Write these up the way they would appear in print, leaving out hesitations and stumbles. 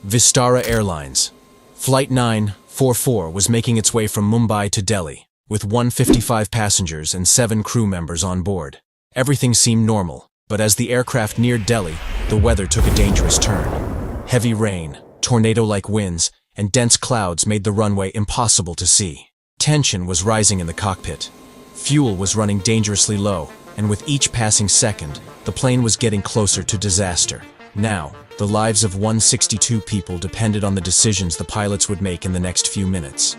Vistara Airlines Flight 944 was making its way from Mumbai to Delhi, with 155 passengers and 7 crew members on board. Everything seemed normal, but as the aircraft neared Delhi, the weather took a dangerous turn. Heavy rain, tornado-like winds, and dense clouds made the runway impossible to see. Tension was rising in the cockpit. Fuel was running dangerously low, and with each passing second, the plane was getting closer to disaster. Now, the lives of 162 people depended on the decisions the pilots would make in the next few minutes.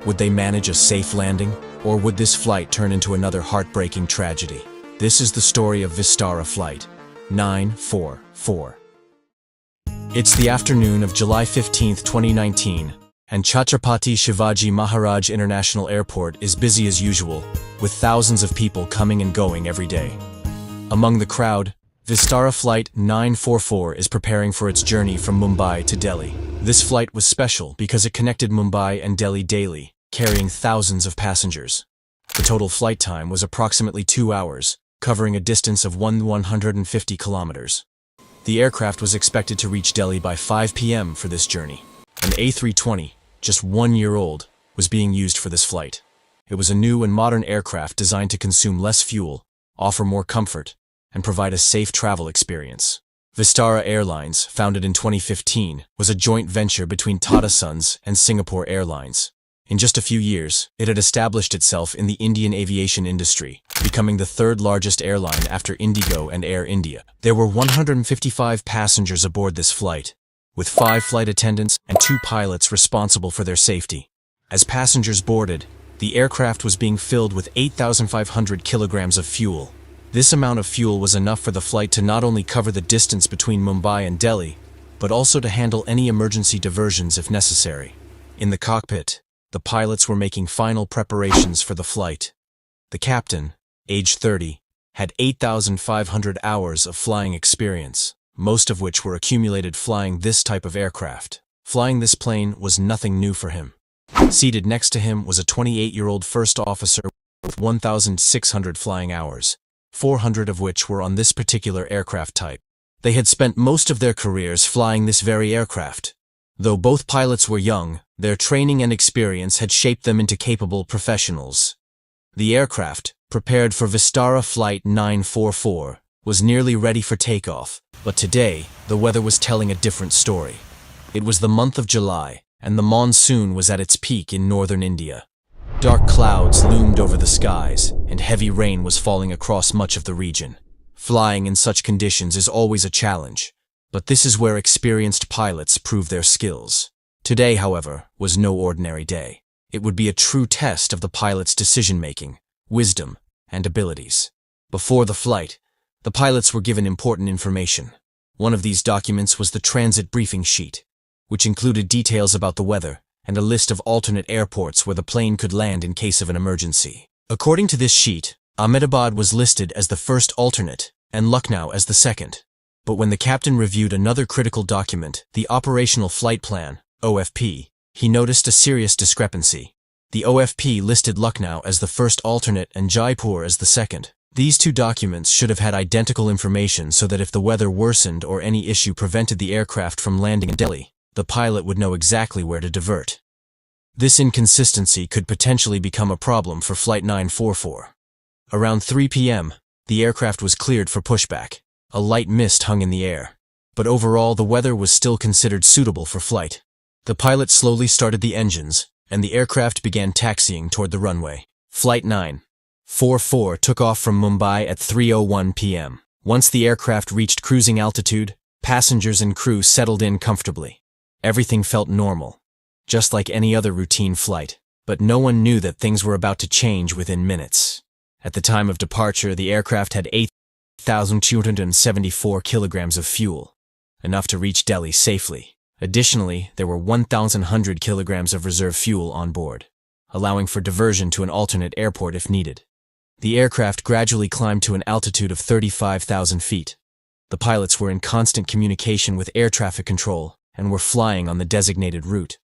Would they manage a safe landing, or would this flight turn into another heartbreaking tragedy? This is the story of Vistara Flight 944. It's the afternoon of July 15, 2019, and Chhatrapati Shivaji Maharaj International Airport is busy as usual, with thousands of people coming and going every day. Among the crowd, Vistara Flight 944 is preparing for its journey from Mumbai to Delhi. This flight was special because it connected Mumbai and Delhi daily, carrying thousands of passengers. The total flight time was approximately 2 hours, covering a distance of 150 kilometers. The aircraft was expected to reach Delhi by 5 p.m. for this journey. An A320, just 1 year old, was being used for this flight. It was a new and modern aircraft designed to consume less fuel, offer more comfort, and provide a safe travel experience. Vistara Airlines, founded in 2015, was a joint venture between Tata Sons and Singapore Airlines. In just a few years, it had established itself in the Indian aviation industry, becoming the third largest airline after Indigo and Air India. There were 155 passengers aboard this flight, with 5 flight attendants and 2 pilots responsible for their safety. As passengers boarded, the aircraft was being filled with 8,500 kilograms of fuel. This amount of fuel was enough for the flight to not only cover the distance between Mumbai and Delhi, but also to handle any emergency diversions if necessary. In the cockpit, the pilots were making final preparations for the flight. The captain, age 30, had 8,500 hours of flying experience, most of which were accumulated flying this type of aircraft. Flying this plane was nothing new for him. Seated next to him was a 28-year-old first officer with 1,600 flying hours, 400 of which were on this particular aircraft type. They had spent most of their careers flying this very aircraft. Though both pilots were young, their training and experience had shaped them into capable professionals. The aircraft, prepared for Vistara Flight 944, was nearly ready for takeoff, but today, the weather was telling a different story. It was the month of July, and the monsoon was at its peak in northern India. Dark clouds loomed over the skies, and heavy rain was falling across much of the region. Flying in such conditions is always a challenge, but this is where experienced pilots prove their skills. Today, however, was no ordinary day. It would be a true test of the pilot's decision-making, wisdom, and abilities. Before the flight, the pilots were given important information. One of these documents was the transit briefing sheet, which included details about the weather and a list of alternate airports where the plane could land in case of an emergency. According to this sheet, Ahmedabad was listed as the first alternate and Lucknow as the second. But when the captain reviewed another critical document, the Operational Flight Plan, OFP, he noticed a serious discrepancy. The OFP listed Lucknow as the first alternate and Jaipur as the second. These 2 documents should have had identical information so that if the weather worsened or any issue prevented the aircraft from landing in Delhi, the pilot would know exactly where to divert. This inconsistency could potentially become a problem for Flight 944. Around 3 p.m., the aircraft was cleared for pushback. A light mist hung in the air, but overall the weather was still considered suitable for flight. The pilot slowly started the engines, and the aircraft began taxiing toward the runway. Flight 944 took off from Mumbai at 3:01 p.m. Once the aircraft reached cruising altitude, passengers and crew settled in comfortably. Everything felt normal, just like any other routine flight, but no one knew that things were about to change within minutes. At the time of departure, the aircraft had 8,274 kilograms of fuel, enough to reach Delhi safely. Additionally, there were 1,100 kilograms of reserve fuel on board, allowing for diversion to an alternate airport if needed. The aircraft gradually climbed to an altitude of 35,000 feet. The pilots were in constant communication with air traffic control and were flying on the designated route.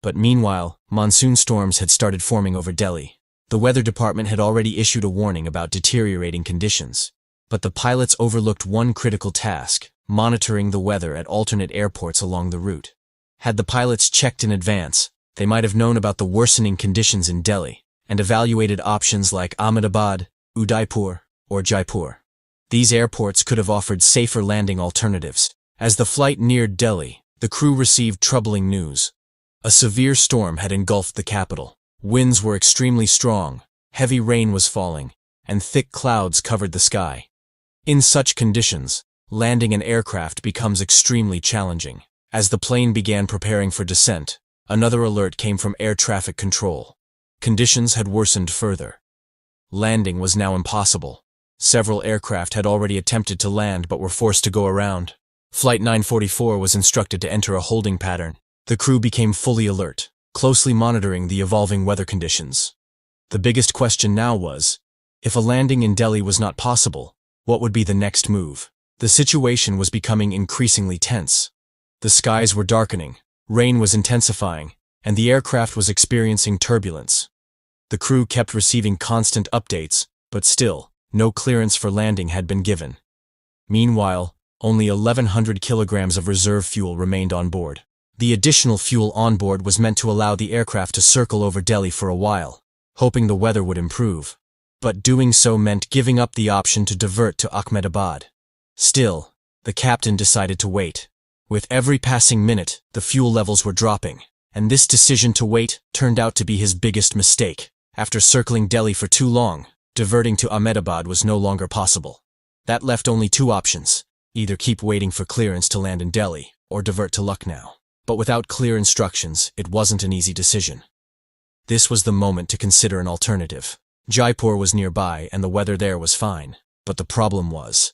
But meanwhile, monsoon storms had started forming over Delhi. The weather department had already issued a warning about deteriorating conditions. But the pilots overlooked one critical task: monitoring the weather at alternate airports along the route. Had the pilots checked in advance, they might have known about the worsening conditions in Delhi and evaluated options like Ahmedabad, Udaipur, or Jaipur. These airports could have offered safer landing alternatives. As the flight neared Delhi, the crew received troubling news. A severe storm had engulfed the capital. Winds were extremely strong, heavy rain was falling, and thick clouds covered the sky. In such conditions, landing an aircraft becomes extremely challenging. As the plane began preparing for descent, another alert came from air traffic control. Conditions had worsened further. Landing was now impossible. Several aircraft had already attempted to land but were forced to go around. Flight 944 was instructed to enter a holding pattern. The crew became fully alert, closely monitoring the evolving weather conditions. The biggest question now was, if a landing in Delhi was not possible, what would be the next move? The situation was becoming increasingly tense. The skies were darkening, rain was intensifying, and the aircraft was experiencing turbulence. The crew kept receiving constant updates, but still, no clearance for landing had been given. Meanwhile, only 1,100 kilograms of reserve fuel remained on board. The additional fuel on board was meant to allow the aircraft to circle over Delhi for a while, hoping the weather would improve. But doing so meant giving up the option to divert to Ahmedabad. Still, the captain decided to wait. With every passing minute, the fuel levels were dropping, and this decision to wait turned out to be his biggest mistake. After circling Delhi for too long, diverting to Ahmedabad was no longer possible. That left only two options: either keep waiting for clearance to land in Delhi, or divert to Lucknow. But without clear instructions, it wasn't an easy decision. This was the moment to consider an alternative. Jaipur was nearby and the weather there was fine, but the problem was,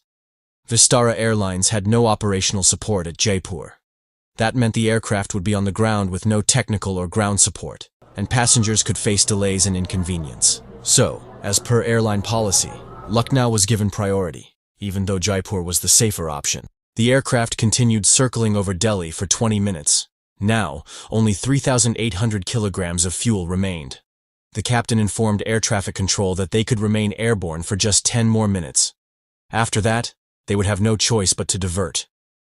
Vistara Airlines had no operational support at Jaipur. That meant the aircraft would be on the ground with no technical or ground support, and passengers could face delays and inconvenience. So, as per airline policy, Lucknow was given priority, even though Jaipur was the safer option. The aircraft continued circling over Delhi for 20 minutes. Now, only 3,800 kilograms of fuel remained. The captain informed air traffic control that they could remain airborne for just 10 more minutes. After that, they would have no choice but to divert.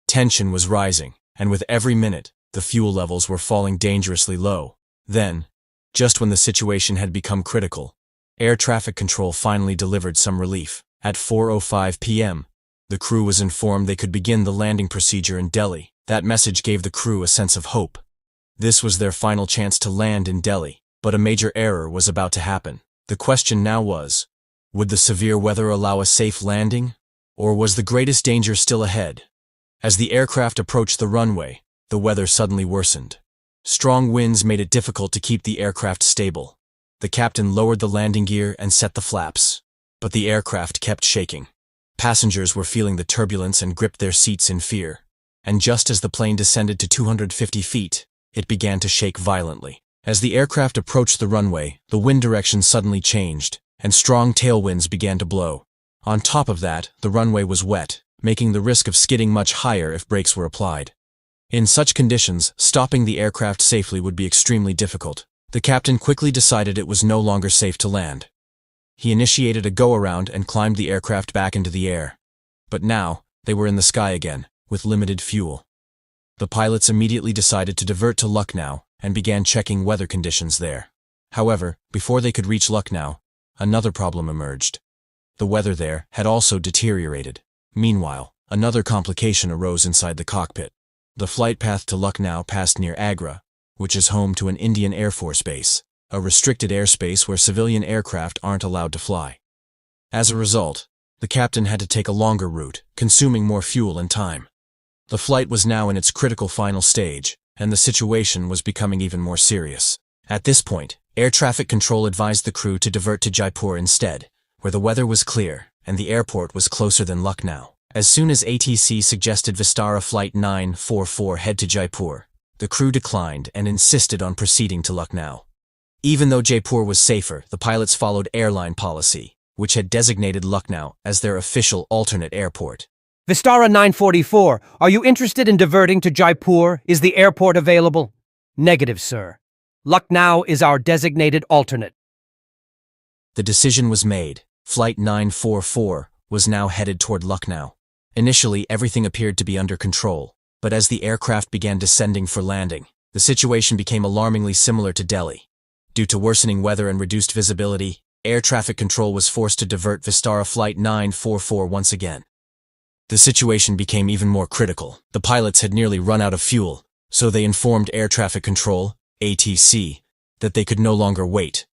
Tension was rising, and with every minute, the fuel levels were falling dangerously low. Then, just when the situation had become critical, air traffic control finally delivered some relief. At 4:05 p.m., the crew was informed they could begin the landing procedure in Delhi. That message gave the crew a sense of hope. This was their final chance to land in Delhi, but a major error was about to happen. The question now was, would the severe weather allow a safe landing, or was the greatest danger still ahead? As the aircraft approached the runway, the weather suddenly worsened. Strong winds made it difficult to keep the aircraft stable. The captain lowered the landing gear and set the flaps, but the aircraft kept shaking. Passengers were feeling the turbulence and gripped their seats in fear. And just as the plane descended to 250 feet, it began to shake violently. As the aircraft approached the runway, the wind direction suddenly changed, and strong tailwinds began to blow. On top of that, the runway was wet, making the risk of skidding much higher if brakes were applied. In such conditions, stopping the aircraft safely would be extremely difficult. The captain quickly decided it was no longer safe to land. He initiated a go-around and climbed the aircraft back into the air. But now, they were in the sky again, with limited fuel. The pilots immediately decided to divert to Lucknow and began checking weather conditions there. However, before they could reach Lucknow, another problem emerged. The weather there had also deteriorated. Meanwhile, another complication arose inside the cockpit. The flight path to Lucknow passed near Agra, which is home to an Indian Air Force base, a restricted airspace where civilian aircraft aren't allowed to fly. As a result, the captain had to take a longer route, consuming more fuel and time. The flight was now in its critical final stage, and the situation was becoming even more serious. At this point, air traffic control advised the crew to divert to Jaipur instead, where the weather was clear and the airport was closer than Lucknow. As soon as ATC suggested Vistara Flight 944 head to Jaipur, the crew declined and insisted on proceeding to Lucknow. Even though Jaipur was safer, the pilots followed airline policy, which had designated Lucknow as their official alternate airport. Vistara 944, are you interested in diverting to Jaipur? Is the airport available? Negative, sir. Lucknow is our designated alternate. The decision was made. Flight 944 was now headed toward Lucknow. Initially, everything appeared to be under control. But as the aircraft began descending for landing, the situation became alarmingly similar to Delhi. Due to worsening weather and reduced visibility, air traffic control was forced to divert Vistara Flight 944 once again. The situation became even more critical. The pilots had nearly run out of fuel, so they informed Air Traffic Control, ATC, that they could no longer wait.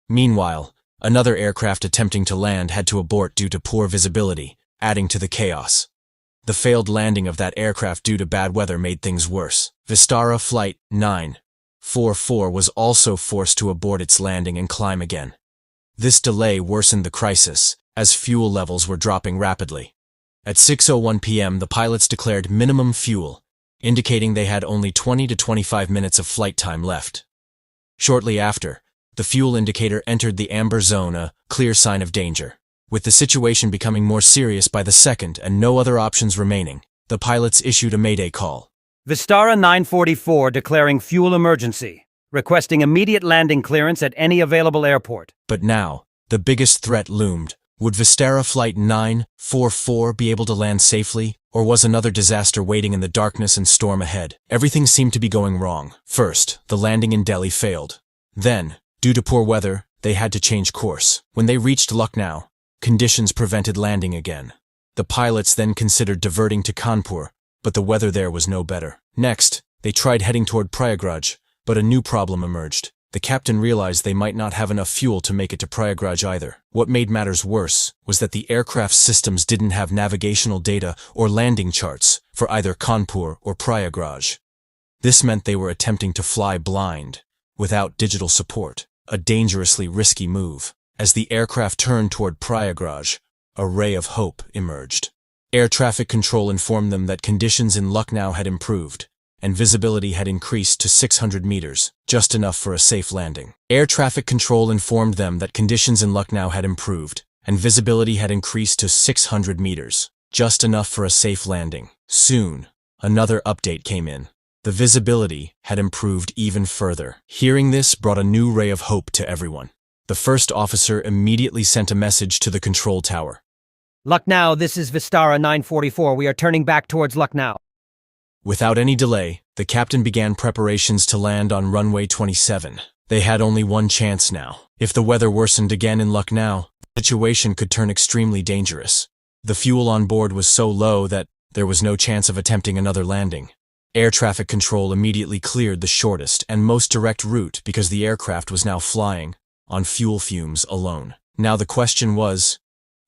Meanwhile, another aircraft attempting to land had to abort due to poor visibility, adding to the chaos. The failed landing of that aircraft due to bad weather made things worse. Vistara Flight 944 was also forced to abort its landing and climb again. This delay worsened the crisis, as fuel levels were dropping rapidly. At 6:01 p.m., the pilots declared minimum fuel, indicating they had only 20 to 25 minutes of flight time left. Shortly after, the fuel indicator entered the amber zone, a clear sign of danger. With the situation becoming more serious by the second and no other options remaining, the pilots issued a mayday call. Vistara 944 declaring fuel emergency, requesting immediate landing clearance at any available airport. But now, the biggest threat loomed. Would Vistara Flight 944 be able to land safely, or was another disaster waiting in the darkness and storm ahead? Everything seemed to be going wrong. First, the landing in Delhi failed. Then, due to poor weather, they had to change course. When they reached Lucknow, conditions prevented landing again. The pilots then considered diverting to Kanpur, but the weather there was no better. Next, they tried heading toward Prayagraj, but a new problem emerged. The captain realized they might not have enough fuel to make it to Prayagraj either. What made matters worse was that the aircraft's systems didn't have navigational data or landing charts for either Kanpur or Prayagraj. This meant they were attempting to fly blind, without digital support, a dangerously risky move. As the aircraft turned toward Prayagraj, a ray of hope emerged. Air traffic control informed them that conditions in Lucknow had improved, and visibility had increased to 600 meters, just enough for a safe landing. Air traffic control informed them that conditions in Lucknow had improved, and visibility had increased to 600 meters, just enough for a safe landing. Soon, another update came in. The visibility had improved even further. Hearing this brought a new ray of hope to everyone. The first officer immediately sent a message to the control tower. Lucknow, this is Vistara 944. We are turning back towards Lucknow. Without any delay, the captain began preparations to land on runway 27. They had only one chance now. If the weather worsened again in Lucknow, the situation could turn extremely dangerous. The fuel on board was so low that there was no chance of attempting another landing. Air traffic control immediately cleared the shortest and most direct route because the aircraft was now flying on fuel fumes alone. Now the question was,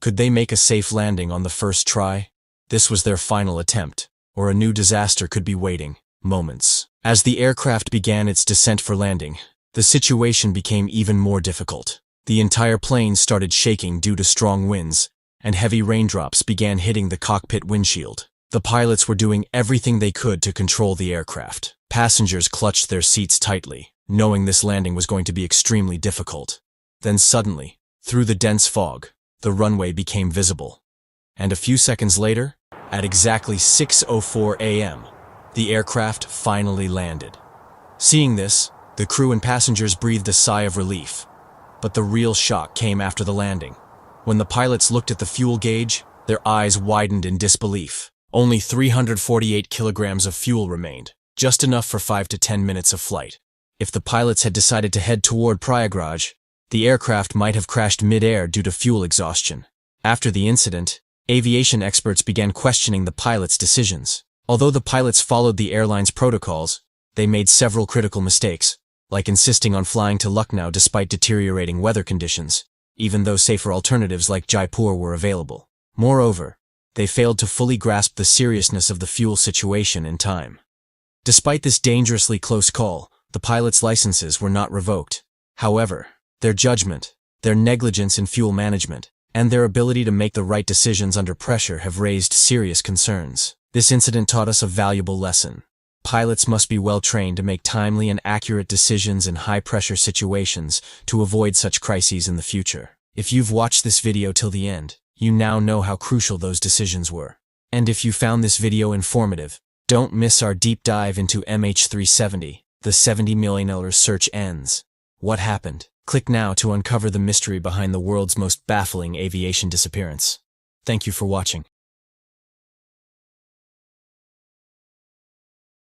could they make a safe landing on the first try? This was their final attempt, or a new disaster could be waiting, moments. As the aircraft began its descent for landing, the situation became even more difficult. The entire plane started shaking due to strong winds, and heavy raindrops began hitting the cockpit windshield. The pilots were doing everything they could to control the aircraft. Passengers clutched their seats tightly, knowing this landing was going to be extremely difficult. Then suddenly, through the dense fog, the runway became visible. And a few seconds later, at exactly 6:04 a.m., the aircraft finally landed. Seeing this, the crew and passengers breathed a sigh of relief. But the real shock came after the landing. When the pilots looked at the fuel gauge, their eyes widened in disbelief. Only 348 kilograms of fuel remained, just enough for 5 to 10 minutes of flight. If the pilots had decided to head toward Prayagraj, the aircraft might have crashed mid-air due to fuel exhaustion. After the incident, aviation experts began questioning the pilots' decisions. Although the pilots followed the airline's protocols, they made several critical mistakes, like insisting on flying to Lucknow despite deteriorating weather conditions, even though safer alternatives like Jaipur were available. Moreover, they failed to fully grasp the seriousness of the fuel situation in time. Despite this dangerously close call, the pilots' licenses were not revoked. However, their judgment, their negligence in fuel management, and their ability to make the right decisions under pressure have raised serious concerns. This incident taught us a valuable lesson. Pilots must be well trained to make timely and accurate decisions in high-pressure situations to avoid such crises in the future. If you've watched this video till the end, you now know how crucial those decisions were. And if you found this video informative, don't miss our deep dive into MH370, the $70 million search ends. What happened? Click now to uncover the mystery behind the world's most baffling aviation disappearance. Thank you for watching.